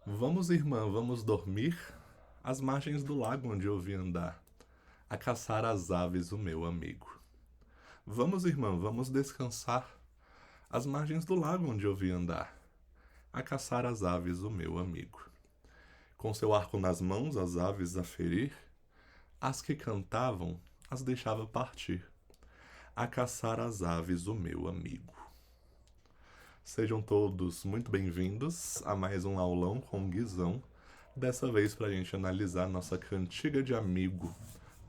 Vamos, irmã, vamos dormir? Às margens do lago onde eu vi andar, a caçar as aves o meu amigo. Vamos, irmã, vamos descansar? Às margens do lago onde eu vi andar, a caçar as aves o meu amigo. Com seu arco nas mãos, as aves a ferir, as que cantavam, as deixava partir, a caçar as aves o meu amigo. Sejam todos muito bem-vindos a mais um aulão com Guizão. Dessa vez para a gente analisar nossa cantiga de amigo,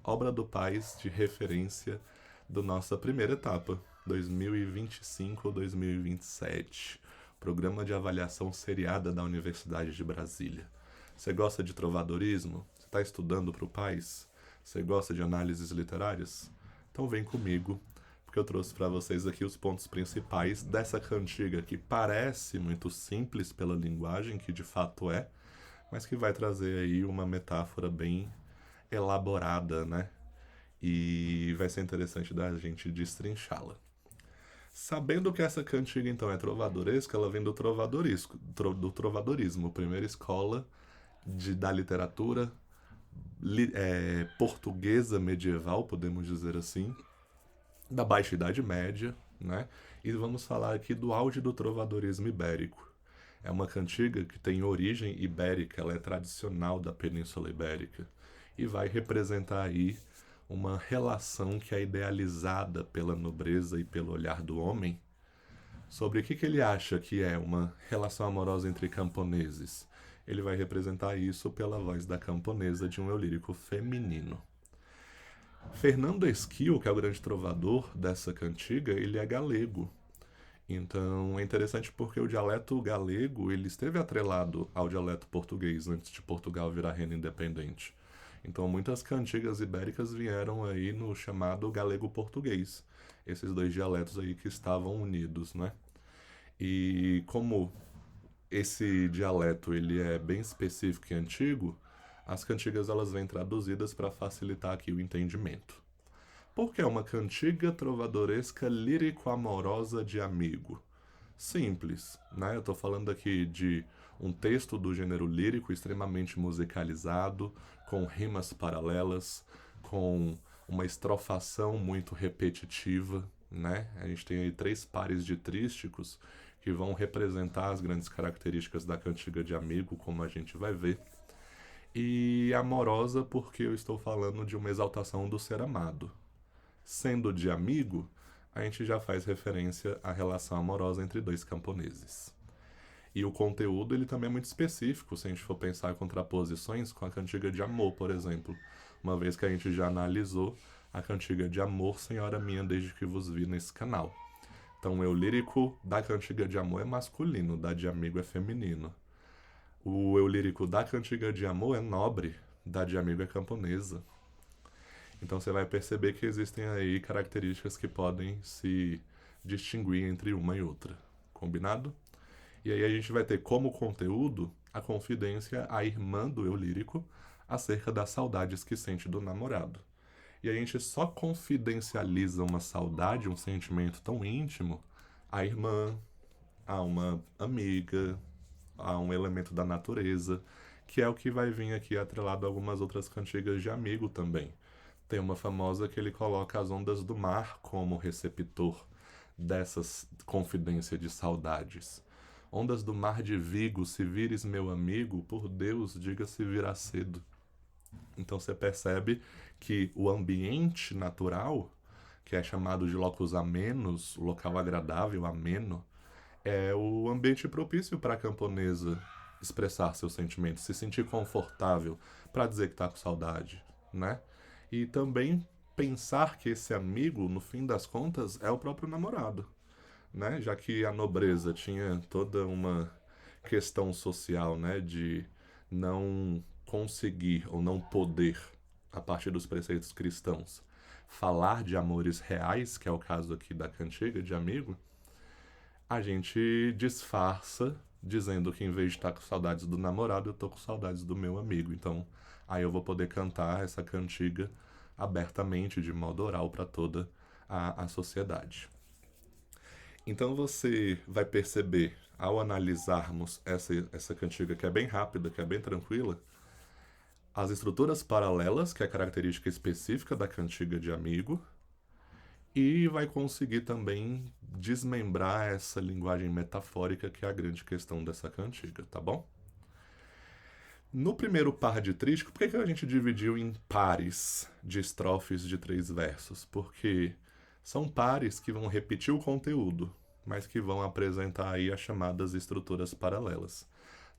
obra do Paz de referência da nossa primeira etapa, 2025-2027, programa de avaliação seriada da Universidade de Brasília. Você gosta de trovadorismo? Você está estudando para o Paz? Você gosta de análises literárias? Então vem comigo, porque eu trouxe para vocês aqui os pontos principais dessa cantiga que parece muito simples pela linguagem, que de fato é, mas que vai trazer aí uma metáfora bem elaborada, né? E vai ser interessante da gente destrinchá-la. Sabendo que essa cantiga então é trovadoresca, ela vem do trovadorismo, primeira escola da literatura portuguesa medieval, podemos dizer assim, da Baixa Idade Média, né? E vamos falar aqui do auge do trovadorismo ibérico. É uma cantiga que tem origem ibérica, ela é tradicional da Península Ibérica e vai representar aí uma relação que é idealizada pela nobreza e pelo olhar do homem sobre o que ele acha que é uma relação amorosa entre camponeses. Ele vai representar isso pela voz da camponesa de um eu lírico feminino. Fernando Esquil, que é o grande trovador dessa cantiga, ele é galego. Então é interessante porque o dialeto galego ele esteve atrelado ao dialeto português antes de Portugal virar reino independente. Então muitas cantigas ibéricas vieram aí no chamado galego-português, esses dois dialetos aí que estavam unidos, né? E como esse dialeto ele é bem específico e antigo, as cantigas elas vêm traduzidas para facilitar aqui o entendimento. Porque é uma cantiga trovadoresca lírico-amorosa de amigo. Simples, né? Eu estou falando aqui de um texto do gênero lírico extremamente musicalizado, com rimas paralelas, com uma estrofação muito repetitiva, né? A gente tem aí três pares de trísticos que vão representar as grandes características da cantiga de amigo, como a gente vai ver. E amorosa porque eu estou falando de uma exaltação do ser amado. Sendo de amigo, a gente já faz referência à relação amorosa entre dois camponeses. E o conteúdo ele também é muito específico, se a gente for pensar em contraposições com a cantiga de amor, por exemplo. Uma vez que a gente já analisou a cantiga de amor, Senhora Minha, desde que vos vi nesse canal. Então, o eu lírico da cantiga de amor é masculino, da de amigo é feminino. O eu lírico da cantiga de amor é nobre, da de amigo é camponesa. Então você vai perceber que existem aí características que podem se distinguir entre uma e outra. Combinado? E aí a gente vai ter como conteúdo a confidência à irmã do eu lírico acerca das saudades que sente do namorado. E a gente só confidencializa uma saudade, um sentimento tão íntimo à irmã, a uma amiga, a um elemento da natureza, que é o que vai vir aqui atrelado a algumas outras cantigas de amigo também. Tem uma famosa que ele coloca as ondas do mar como receptor dessas confidências de saudades. Ondas do mar de Vigo, se vires meu amigo, por Deus, diga se virá cedo. Então você percebe que o ambiente natural, que é chamado de locus amenos, o local agradável, ameno, é o ambiente propício para a camponesa expressar seus sentimentos, se sentir confortável para dizer que está com saudade, né? E também pensar que esse amigo, no fim das contas, é o próprio namorado, né? Já que a nobreza tinha toda uma questão social, né, de não conseguir ou não poder, a partir dos preceitos cristãos, falar de amores reais, que é o caso aqui da cantiga de amigo, a gente disfarça dizendo que em vez de estar com saudades do namorado, eu tô com saudades do meu amigo. Então, aí eu vou poder cantar essa cantiga abertamente, de modo oral, para toda a sociedade. Então você vai perceber, ao analisarmos essa cantiga que é bem rápida, que é bem tranquila, as estruturas paralelas, que é a característica específica da cantiga de amigo, e vai conseguir também desmembrar essa linguagem metafórica que é a grande questão dessa cantiga, tá bom? No primeiro par de trístico, por que a gente dividiu em pares de estrofes de 3 versos? Porque são pares que vão repetir o conteúdo, mas que vão apresentar aí as chamadas estruturas paralelas.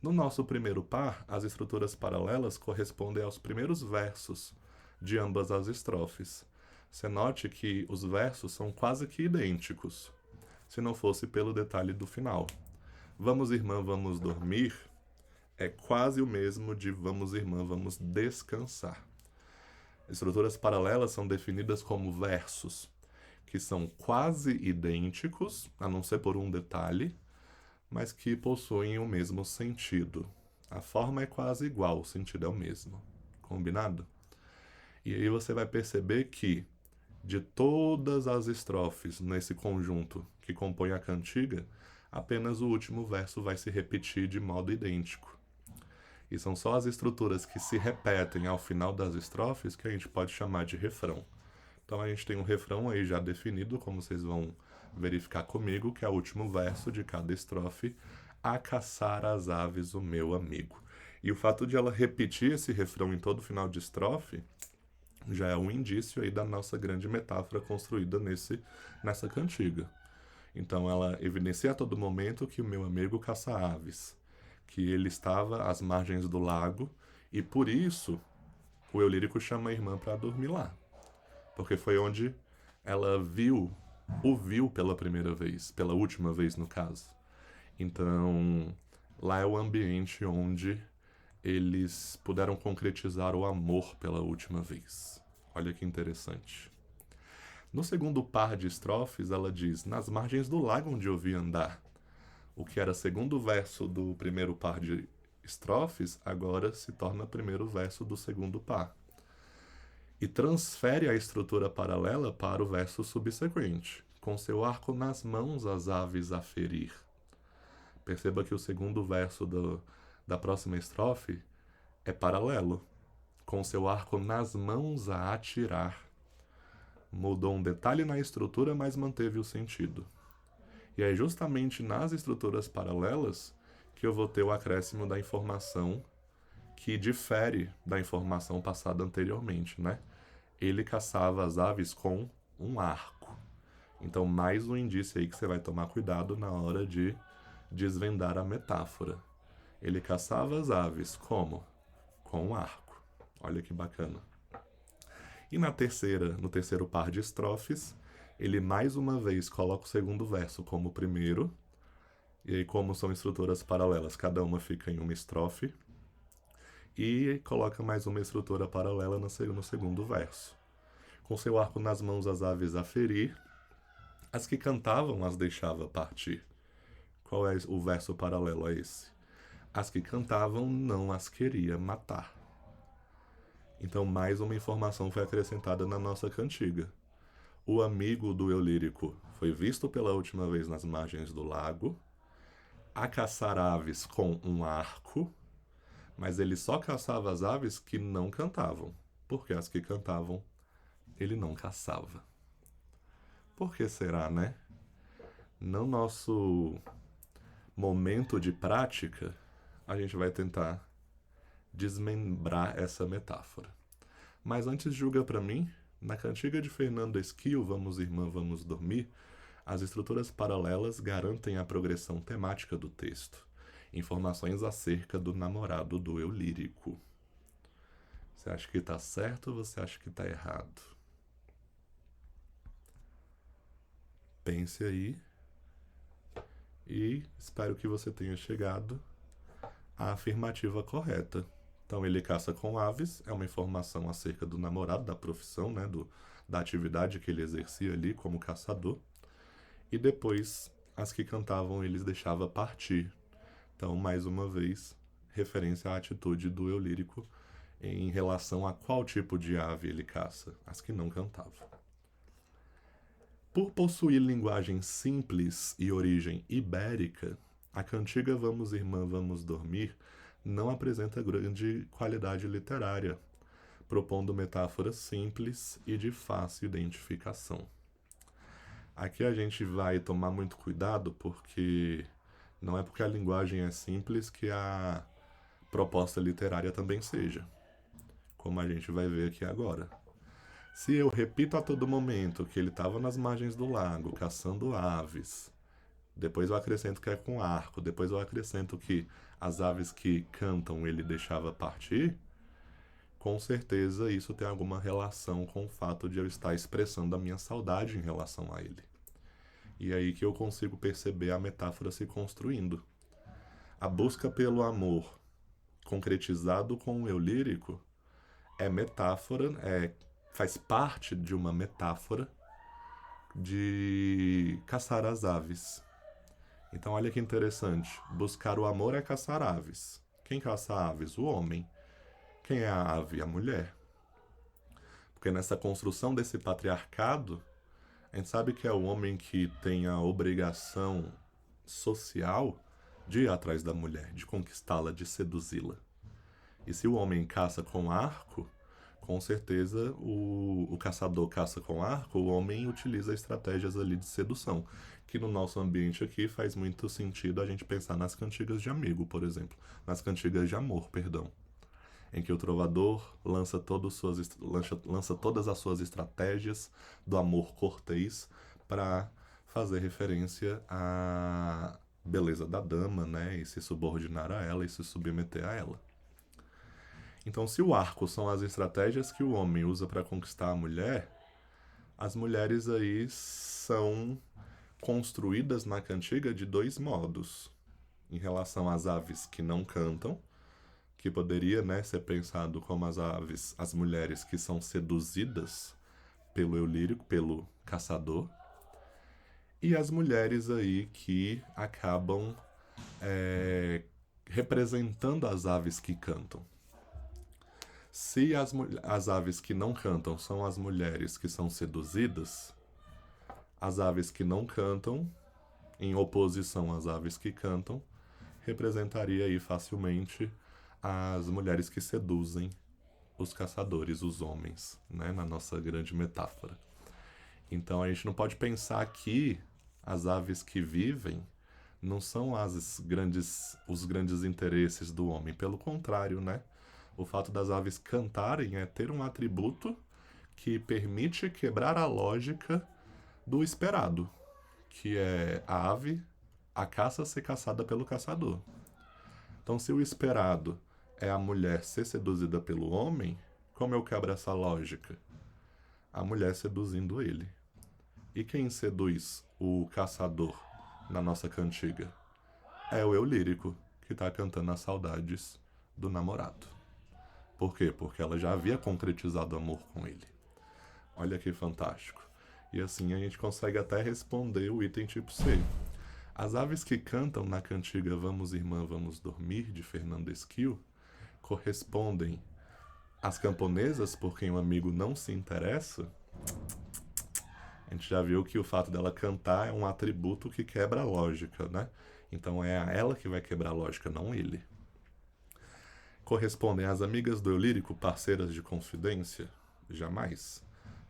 No nosso primeiro par, as estruturas paralelas correspondem aos primeiros versos de ambas as estrofes. Você note que os versos são quase que idênticos, se não fosse pelo detalhe do final. Vamos, irmã, vamos dormir é quase o mesmo de vamos, irmã, vamos descansar. Estruturas paralelas são definidas como versos que são quase idênticos, a não ser por um detalhe, mas que possuem o mesmo sentido. A forma é quase igual, o sentido é o mesmo. Combinado? E aí você vai perceber que de todas as estrofes nesse conjunto que compõe a cantiga, apenas o último verso vai se repetir de modo idêntico. E são só as estruturas que se repetem ao final das estrofes que a gente pode chamar de refrão. Então a gente tem um refrão aí já definido, como vocês vão verificar comigo, que é o último verso de cada estrofe, a caçar as aves o meu amigo. E o fato de ela repetir esse refrão em todo final de estrofe já é um indício aí da nossa grande metáfora construída nessa cantiga. Então ela evidencia a todo momento que o meu amigo caça aves, que ele estava às margens do lago e por isso o eu lírico chama a irmã para dormir lá, porque foi onde ela o viu pela primeira vez, pela última vez no caso. Então lá é o ambiente onde eles puderam concretizar o amor pela última vez. Olha que interessante. No segundo par de estrofes, ela diz: nas margens do lago onde eu vi andar. O que era segundo verso do primeiro par de estrofes, agora se torna primeiro verso do segundo par. E transfere a estrutura paralela para o verso subsequente, com seu arco nas mãos as aves a ferir. Perceba que o segundo verso da próxima estrofe é paralelo, com seu arco nas mãos a atirar. Mudou um detalhe na estrutura, mas manteve o sentido. E é justamente nas estruturas paralelas que eu vou ter o acréscimo da informação que difere da informação passada anteriormente, né? Ele caçava as aves com um arco. Então, mais um indício aí que você vai tomar cuidado na hora de desvendar a metáfora. Ele caçava as aves como? Com um arco. Olha que bacana. E no terceiro par de estrofes, ele mais uma vez coloca o segundo verso como o primeiro, e aí como são estruturas paralelas, cada uma fica em uma estrofe, e coloca mais uma estrutura paralela no segundo verso. Com seu arco nas mãos as aves a ferir, as que cantavam as deixava partir. Qual é o verso paralelo a esse? As que cantavam não as queria matar. Então mais uma informação foi acrescentada na nossa cantiga. O amigo do eu lírico foi visto pela última vez nas margens do lago, a caçar aves com um arco, mas ele só caçava as aves que não cantavam, porque as que cantavam ele não caçava. Por que será, né? No nosso momento de prática, a gente vai tentar desmembrar essa metáfora. Mas antes, julga para mim, na cantiga de Fernando Esquil, Vamos Irmã, Vamos Dormir, as estruturas paralelas garantem a progressão temática do texto, informações acerca do namorado do eu lírico. Você acha que está certo ou você acha que está errado? Pense aí e espero que você tenha chegado à afirmativa correta. Então, ele caça com aves, é uma informação acerca do namorado, da profissão, né, da atividade que ele exercia ali como caçador. E depois, as que cantavam, eles deixava partir. Então, mais uma vez, referência à atitude do eu lírico em relação a qual tipo de ave ele caça, as que não cantavam. Por possuir linguagem simples e origem ibérica, a cantiga Vamos Irmã, Vamos Dormir não apresenta grande qualidade literária, propondo metáforas simples e de fácil identificação. Aqui a gente vai tomar muito cuidado porque não é porque a linguagem é simples que a proposta literária também seja, como a gente vai ver aqui agora. Se eu repito a todo momento que ele estava nas margens do lago caçando aves, depois eu acrescento que é com arco, depois eu acrescento que as aves que cantam ele deixava partir, com certeza isso tem alguma relação com o fato de eu estar expressando a minha saudade em relação a ele. E é aí que eu consigo perceber a metáfora se construindo. A busca pelo amor concretizado com o eu lírico é metáfora, faz parte de uma metáfora de caçar as aves. Então olha que interessante, buscar o amor é caçar aves. Quem caça aves? O homem. Quem é a ave? A mulher. Porque nessa construção desse patriarcado, a gente sabe que é o homem que tem a obrigação social de ir atrás da mulher, de conquistá-la, de seduzi-la. E se o homem caça com arco, com certeza o caçador caça com arco, o homem utiliza estratégias ali de sedução, que no nosso ambiente aqui faz muito sentido a gente pensar nas cantigas de amigo, por exemplo, nas cantigas de amor, perdão, em que o trovador lança todas as suas estratégias do amor cortês para fazer referência à beleza da dama, né, e se subordinar a ela e se submeter a ela. Então, se o arco são as estratégias que o homem usa para conquistar a mulher, as mulheres aí são construídas na cantiga de dois modos. Em relação às aves que não cantam, que poderia, né, ser pensado como as aves, as mulheres que são seduzidas pelo eu lírico, pelo caçador, e as mulheres aí que acabam representando as aves que cantam. Se as aves que não cantam são as mulheres que são seduzidas, as aves que não cantam, em oposição às aves que cantam, representaria aí facilmente as mulheres que seduzem os caçadores, os homens, né, na nossa grande metáfora. Então a gente não pode pensar que as aves que vivem não são os grandes interesses do homem. Pelo contrário, né? O fato das aves cantarem é ter um atributo que permite quebrar a lógica do esperado, que é a ave, a caça ser caçada pelo caçador. Então, se o esperado é a mulher ser seduzida pelo homem, como eu quebro essa lógica? A mulher seduzindo ele. E quem seduz o caçador na nossa cantiga? É o eu lírico, que está cantando as saudades do namorado. Por quê? Porque ela já havia concretizado amor com ele. Olha que fantástico. E assim a gente consegue até responder o item tipo C. As aves que cantam na cantiga Vamos Irmã, Vamos Dormir, de Fernando Esquil, correspondem às camponesas por quem o amigo não se interessa. A gente já viu que o fato dela cantar é um atributo que quebra a lógica, né? Então é ela que vai quebrar a lógica, não ele. Correspondem às amigas do eu lírico, parceiras de confidência? Jamais.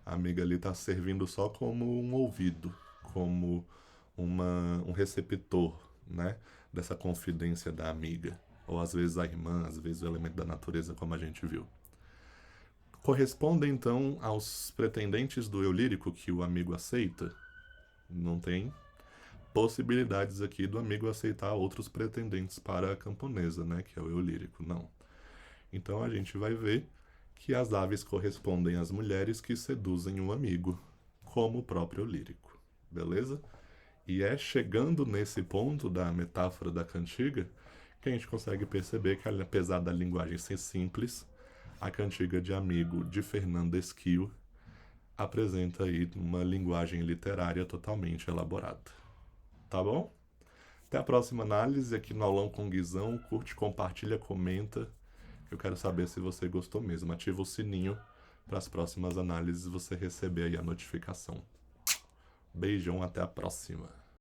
A amiga ali está servindo só como um ouvido, como um receptor, né, dessa confidência da amiga. Ou às vezes a irmã, às vezes o elemento da natureza, como a gente viu. Correspondem, então, aos pretendentes do eu lírico que o amigo aceita? Não tem possibilidades aqui do amigo aceitar outros pretendentes para a camponesa, né, que é o eu lírico, não. Então a gente vai ver que as aves correspondem às mulheres que seduzem o amigo, como o próprio lírico, beleza? E é chegando nesse ponto da metáfora da cantiga que a gente consegue perceber que, apesar da linguagem ser simples, a cantiga de amigo de Fernando Esquil apresenta aí uma linguagem literária totalmente elaborada. Tá bom? Até a próxima análise aqui no Aulão com Guizão. Curte, compartilha, comenta. Eu quero saber se você gostou mesmo. Ativa o sininho para as próximas análises você receber aí a notificação. Beijão, até a próxima.